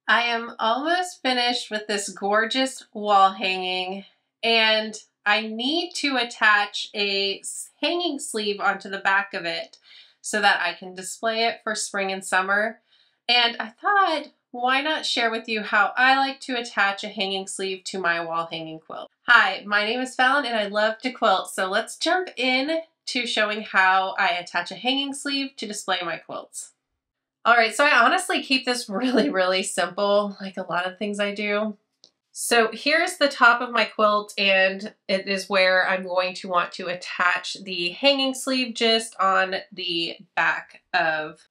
I am almost finished with this gorgeous wall hanging, and I need to attach a hanging sleeve onto the back of it so that I can display it for spring and summer. And I thought, why not share with you how I like to attach a hanging sleeve to my wall hanging quilt. Hi, my name is Fallon and I love to quilt, so let's jump in to showing how I attach a hanging sleeve to display my quilts. All right, so I honestly keep this really simple, like a lot of things I do. So here's the top of my quilt, and it is where I'm going to want to attach the hanging sleeve just on the back of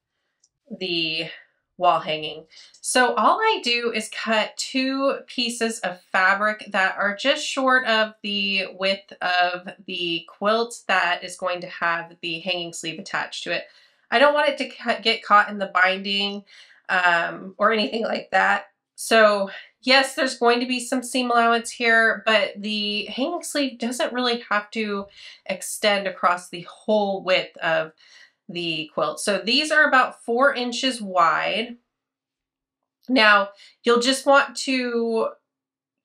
the wall hanging. So all I do is cut 2 pieces of fabric that are just short of the width of the quilt that is going to have the hanging sleeve attached to it. I don't want it to get caught in the binding or anything like that. So yes, there's going to be some seam allowance here, but the hanging sleeve doesn't really have to extend across the whole width of the quilt. So these are about 4 inches wide. Now, you'll just want to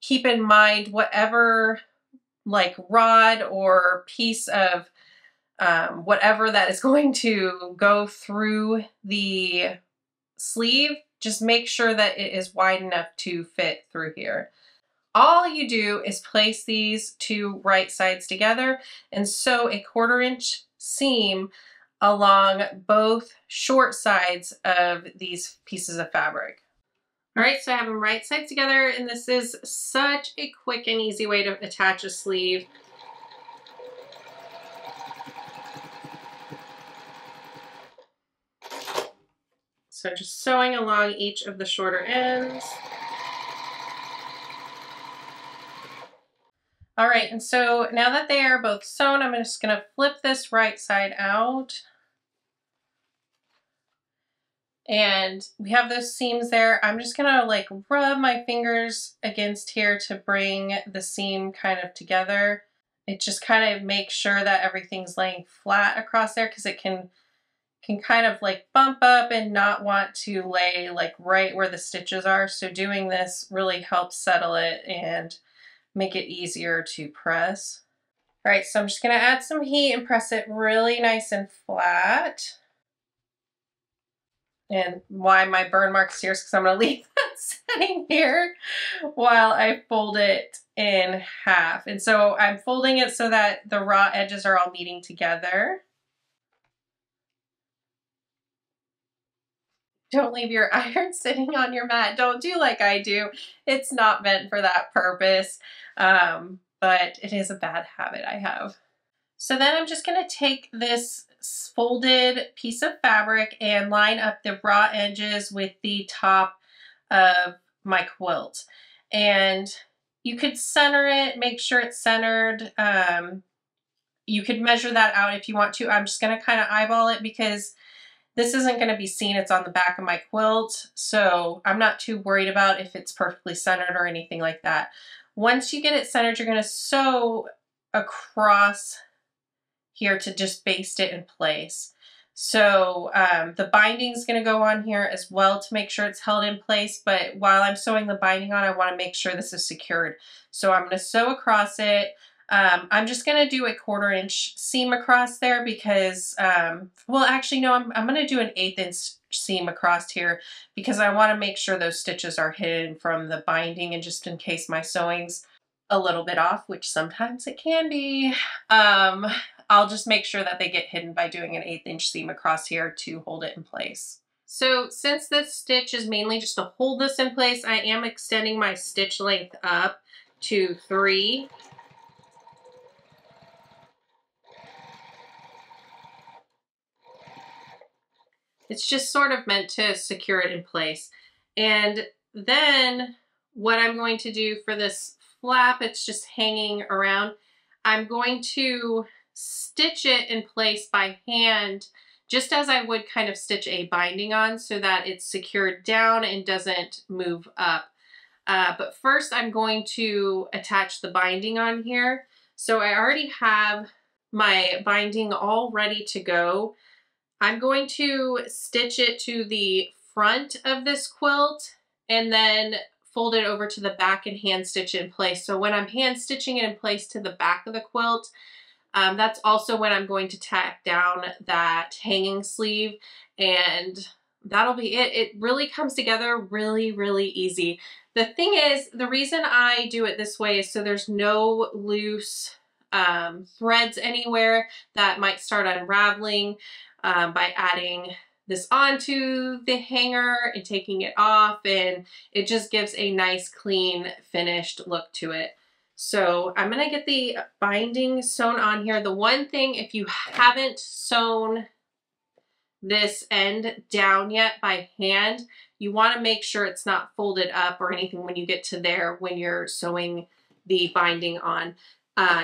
keep in mind whatever like rod or piece of whatever that is going to go through the sleeve, just make sure that it is wide enough to fit through here. All you do is place these 2 right sides together and sew a 1/4 inch seam along both short sides of these pieces of fabric. All right, so I have them right sides together, and this is such a quick and easy way to attach a sleeve. So just sewing along each of the shorter ends. All right, and so now that they are both sewn, I'm just gonna flip this right side out. And we have those seams there. I'm just gonna like rub my fingers against here to bring the seam kind of together. It just kind of makes sure that everything's laying flat across there, because it can kind of like bump up and not want to lay like right where the stitches are. So doing this really helps settle it and make it easier to press. All right, so I'm just gonna add some heat and press it really nice and flat. And why my burn marks here is because I'm gonna leave that sitting here while I fold it in half. And so I'm folding it so that the raw edges are all meeting together. Don't leave your iron sitting on your mat. Don't do like I do. It's not meant for that purpose, but it is a bad habit I have. So then I'm just gonna take this folded piece of fabric and line up the raw edges with the top of my quilt. And you could center it, make sure it's centered. You could measure that out if you want to. I'm just gonna kind of eyeball it because this isn't going to be seen. It's on the back of my quilt, so I'm not too worried about if it's perfectly centered or anything like that. Once you get it centered, you're going to sew across here to just baste it in place. So the binding is going to go on here as well to make sure it's held in place, but while I'm sewing the binding on, I want to make sure this is secured. So I'm going to sew across it. I'm just going to do a 1/4 inch seam across there because, well, actually, no, I'm going to do an 1/8 inch seam across here because I want to make sure those stitches are hidden from the binding, and just in case my sewing's a little bit off, which sometimes it can be, I'll just make sure that they get hidden by doing an 1/8 inch seam across here to hold it in place. So since this stitch is mainly just to hold this in place, I am extending my stitch length up to 3. It's just sort of meant to secure it in place. And then what I'm going to do for this flap, it's just hanging around, I'm going to stitch it in place by hand, just as I would kind of stitch a binding on so that it's secured down and doesn't move up. But first I'm going to attach the binding on here. So I already have my binding all ready to go. I'm going to stitch it to the front of this quilt and then fold it over to the back and hand stitch it in place. So when I'm hand stitching it in place to the back of the quilt, that's also when I'm going to tack down that hanging sleeve, and that'll be it. It really comes together really, really easy. The thing is, the reason I do it this way is so there's no loose threads anywhere that might start unraveling by adding this onto the hanger and taking it off, and it just gives a nice, clean, finished look to it. So I'm gonna get the binding sewn on here. The one thing, if you haven't sewn this end down yet by hand, you want to make sure it's not folded up or anything when you get to there when you're sewing the binding on.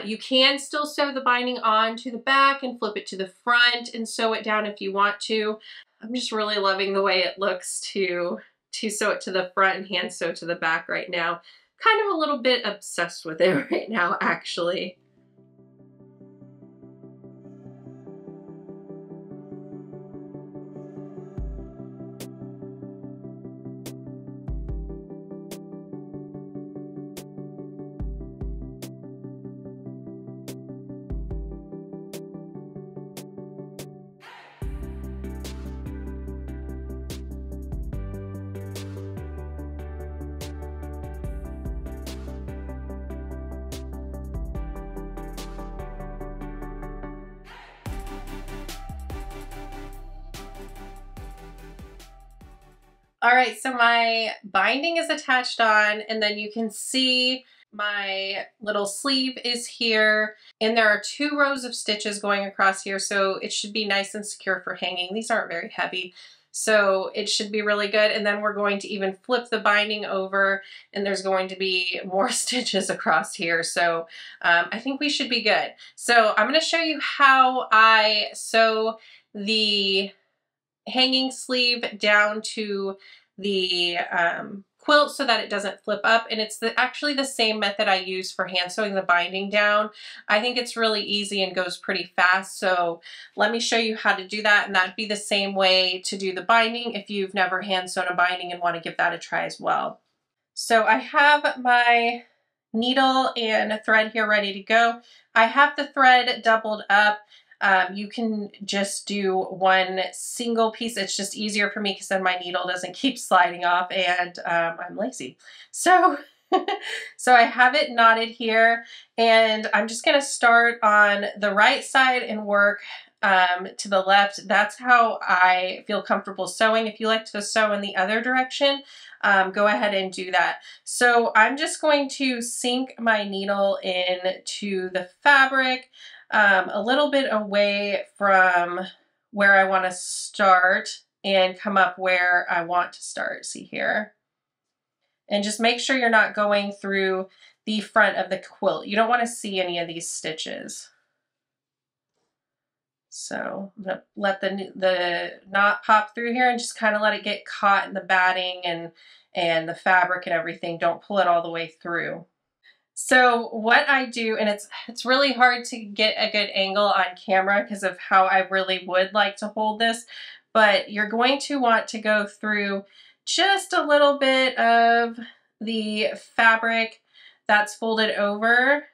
You can still sew the binding on to the back and flip it to the front and sew it down if you want to. I'm just really loving the way it looks to sew it to the front and hand sew to the back right now. Kind of a little bit obsessed with it right now, actually. All right, so my binding is attached on, and then you can see my little sleeve is here, and there are 2 rows of stitches going across here, so it should be nice and secure for hanging. These aren't very heavy, so it should be really good. And then we're going to even flip the binding over, and there's going to be more stitches across here, so I think we should be good. So I'm going to show you how I sew the hanging sleeve down to the quilt so that it doesn't flip up, and it's actually the same method I use for hand sewing the binding down. I think it's really easy and goes pretty fast, so let me show you how to do that, and that'd be the same way to do the binding if you've never hand sewn a binding and want to give that a try as well. So I have my needle and thread here ready to go. I have the thread doubled up. You can just do one single piece. It's just easier for me because then my needle doesn't keep sliding off, and I'm lazy. So, so I have it knotted here, and I'm just going to start on the right side and work to the left. That's how I feel comfortable sewing. If you like to sew in the other direction, go ahead and do that. So I'm just going to sink my needle into the fabric a little bit away from where I want to start and come up where I want to start. See here? And just make sure you're not going through the front of the quilt. You don't want to see any of these stitches. So I'm gonna let the knot pop through here and just kind of let it get caught in the batting and the fabric and everything. Don't pull it all the way through. So what I do, and it's really hard to get a good angle on camera because of how I really would like to hold this, but you're going to want to go through just a little bit of the fabric that's folded over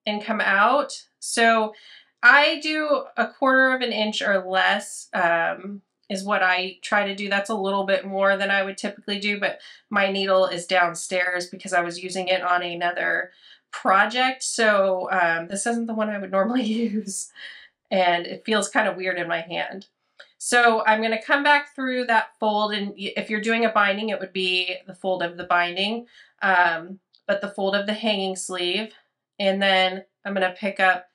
and come out. So I do 1/4 of an inch or less is what I try to do. That's a little bit more than I would typically do, but my needle is downstairs because I was using it on another project. So this isn't the one I would normally use, and it feels kind of weird in my hand. So I'm going to come back through that fold, and if you're doing a binding, it would be the fold of the binding, but the fold of the hanging sleeve, and then I'm going to pick up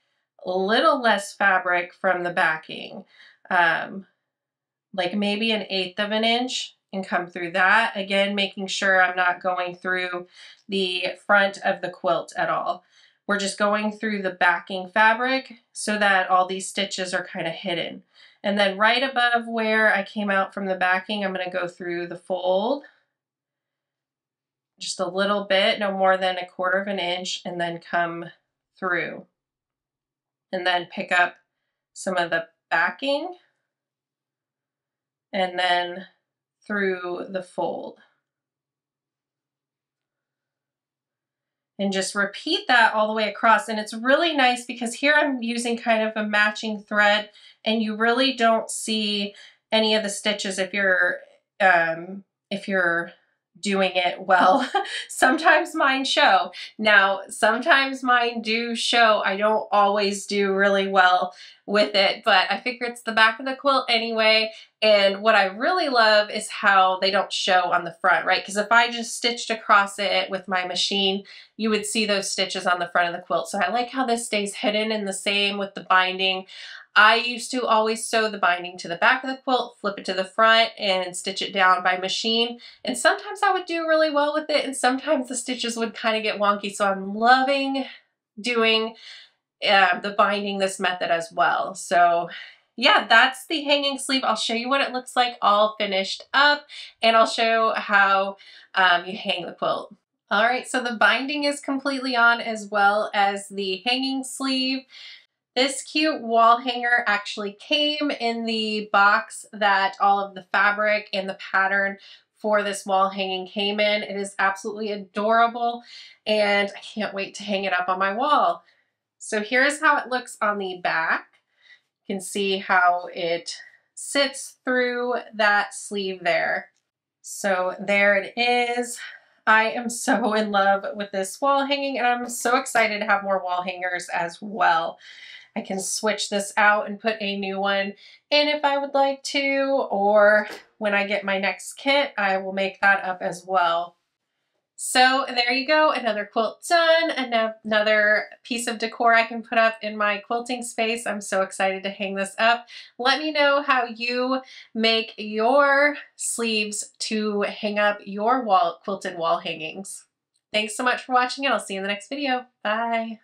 a little less fabric from the backing, like maybe 1/8 of an inch, and come through that. Again, making sure I'm not going through the front of the quilt at all. We're just going through the backing fabric so that all these stitches are kind of hidden. And then right above where I came out from the backing, I'm going to go through the fold just a little bit, no more than 1/4 of an inch, and then come through. And then pick up some of the backing and then through the fold. And just repeat that all the way across. And it's really nice because here I'm using kind of a matching thread, and you really don't see any of the stitches if you're doing it well. Sometimes mine show. Now, sometimes mine do show. I don't always do really well with it, but I figure it's the back of the quilt anyway. And what I really love is how they don't show on the front, right? Because if I just stitched across it with my machine, you would see those stitches on the front of the quilt. So I like how this stays hidden, and the same with the binding. I used to always sew the binding to the back of the quilt, flip it to the front, and stitch it down by machine. And sometimes I would do really well with it, and sometimes the stitches would kind of get wonky. So I'm loving doing the binding this method as well. So yeah, that's the hanging sleeve. I'll show you what it looks like all finished up, and I'll show how you hang the quilt. All right, so the binding is completely on as well as the hanging sleeve. This cute wall hanger actually came in the box that all of the fabric and the pattern for this wall hanging came in. It is absolutely adorable, and I can't wait to hang it up on my wall. So here's how it looks on the back. You can see how it sits through that sleeve there. So there it is. I am so in love with this wall hanging, and I'm so excited to have more wall hangers as well. I can switch this out and put a new one in if I would like to, or when I get my next kit, I will make that up as well. So there you go, another quilt done, another piece of decor I can put up in my quilting space. I'm so excited to hang this up. Let me know how you make your sleeves to hang up your quilted wall hangings. Thanks so much for watching, and I'll see you in the next video. Bye.